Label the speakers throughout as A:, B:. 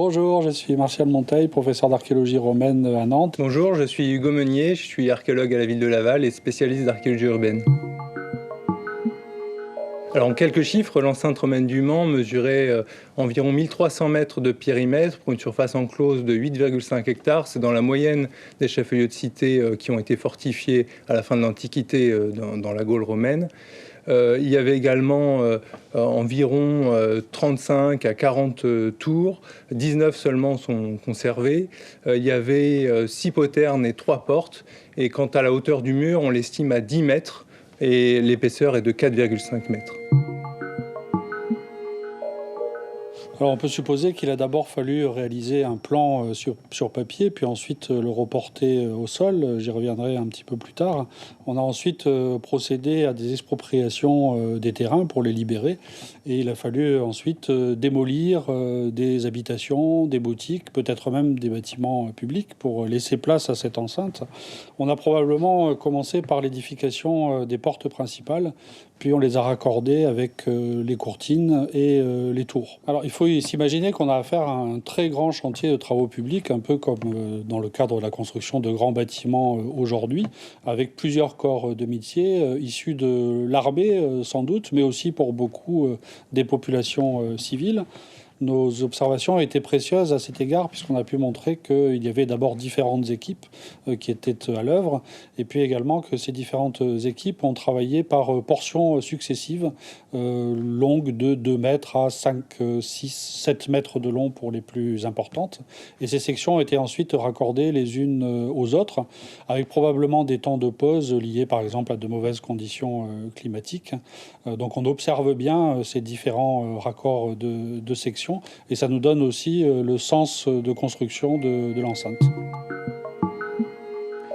A: Bonjour, je suis Martial Monteil, professeur d'archéologie romaine à Nantes.
B: Bonjour, je suis Hugo Meunier, je suis archéologue à la ville de Laval et spécialiste d'archéologie urbaine. Alors en quelques chiffres, l'enceinte romaine du Mans mesurait environ 1300 mètres de périmètre pour une surface enclose de 8,5 hectares. C'est dans la moyenne des chefs-lieux de cité qui ont été fortifiés à la fin de l'Antiquité dans la Gaule romaine. Il y avait également environ 35 à 40 tours, 19 seulement sont conservées. Il y avait 6 poternes et 3 portes. Et quant à la hauteur du mur, on l'estime à 10 mètres et l'épaisseur est de 4,5 mètres.
A: Alors on peut supposer qu'il a d'abord fallu réaliser un plan sur papier, puis ensuite le reporter au sol. J'y reviendrai un petit peu plus tard. On a ensuite procédé à des expropriations des terrains pour les libérer. Et il a fallu ensuite démolir des habitations, des boutiques, peut-être même des bâtiments publics pour laisser place à cette enceinte. On a probablement commencé par l'édification des portes principales, puis on les a raccordées avec les courtines et les tours. Alors il faut s'imaginer qu'on a affaire à un très grand chantier de travaux publics, un peu comme dans le cadre de la construction de grands bâtiments aujourd'hui, avec plusieurs corps de métier issus de l'armée sans doute, mais aussi pour beaucoup des populations civiles. Nos observations ont été précieuses à cet égard puisqu'on a pu montrer qu'il y avait d'abord différentes équipes qui étaient à l'œuvre et puis également que ces différentes équipes ont travaillé par portions successives longues de 2 mètres à 5, 6, 7 mètres de long pour les plus importantes. Et ces sections ont été ensuite raccordées les unes aux autres avec probablement des temps de pause liés par exemple à de mauvaises conditions climatiques. Donc on observe bien ces différents raccords de sections. Et ça nous donne aussi le sens de construction de l'enceinte.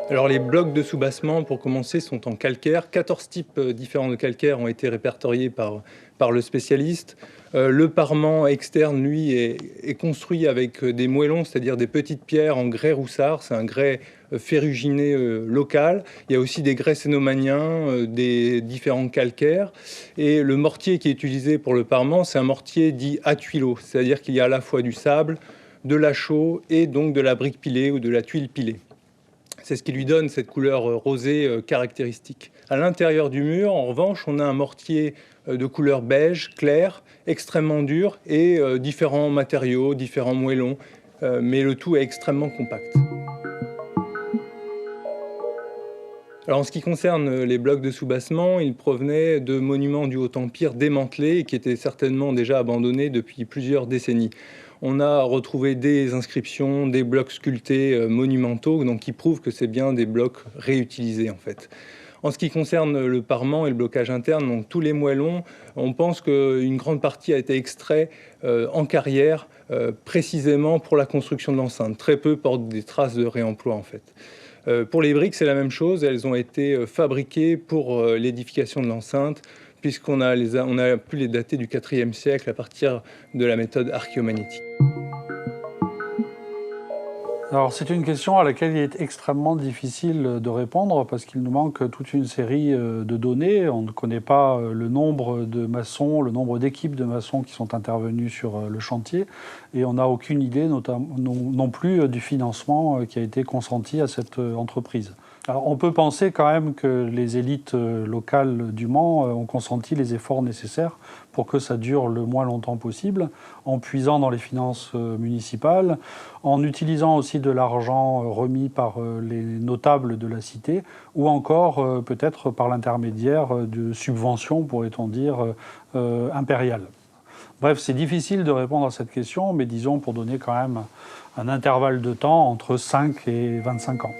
B: Alors les blocs de soubassement, pour commencer, sont en calcaire. 14 types différents de calcaire ont été répertoriés par le spécialiste. Le parement externe, lui, est construit avec des moellons, c'est-à-dire des petites pierres en grès roussard. C'est un grès ferruginé local. Il y a aussi des grès cénomaniens, des différents calcaires. Et le mortier qui est utilisé pour le parement, c'est un mortier dit à tuileau, c'est-à-dire qu'il y a à la fois du sable, de la chaux et donc de la brique pilée ou de la tuile pilée. C'est ce qui lui donne cette couleur rosée caractéristique. À l'intérieur du mur, en revanche, on a un mortier de couleur beige, clair, extrêmement dur et différents matériaux, différents moellons, mais le tout est extrêmement compact. Alors en ce qui concerne les blocs de soubassement, ils provenaient de monuments du Haut-Empire démantelés et qui étaient certainement déjà abandonnés depuis plusieurs décennies. On a retrouvé des inscriptions, des blocs sculptés monumentaux, donc qui prouvent que c'est bien des blocs réutilisés en fait. En ce qui concerne le parement et le blocage interne, donc tous les moellons, on pense qu'une grande partie a été extrait en carrière précisément pour la construction de l'enceinte. Très peu portent des traces de réemploi en fait. Pour les briques, c'est la même chose. Elles ont été fabriquées pour l'édification de l'enceinte, puisqu'on a pu les dater du IVe siècle à partir de la méthode archéomagnétique.
A: Alors c'est une question à laquelle il est extrêmement difficile de répondre parce qu'il nous manque toute une série de données. On ne connaît pas le nombre de maçons, le nombre d'équipes de maçons qui sont intervenus sur le chantier et on n'a aucune idée non plus du financement qui a été consenti à cette entreprise. Alors on peut penser quand même que les élites locales du Mans ont consenti les efforts nécessaires pour que ça dure le moins longtemps possible, en puisant dans les finances municipales, en utilisant aussi de l'argent remis par les notables de la cité, ou encore peut-être par l'intermédiaire de subventions, pourrait-on dire, impériales. Bref, c'est difficile de répondre à cette question, mais disons pour donner quand même un intervalle de temps entre 5 et 25 ans.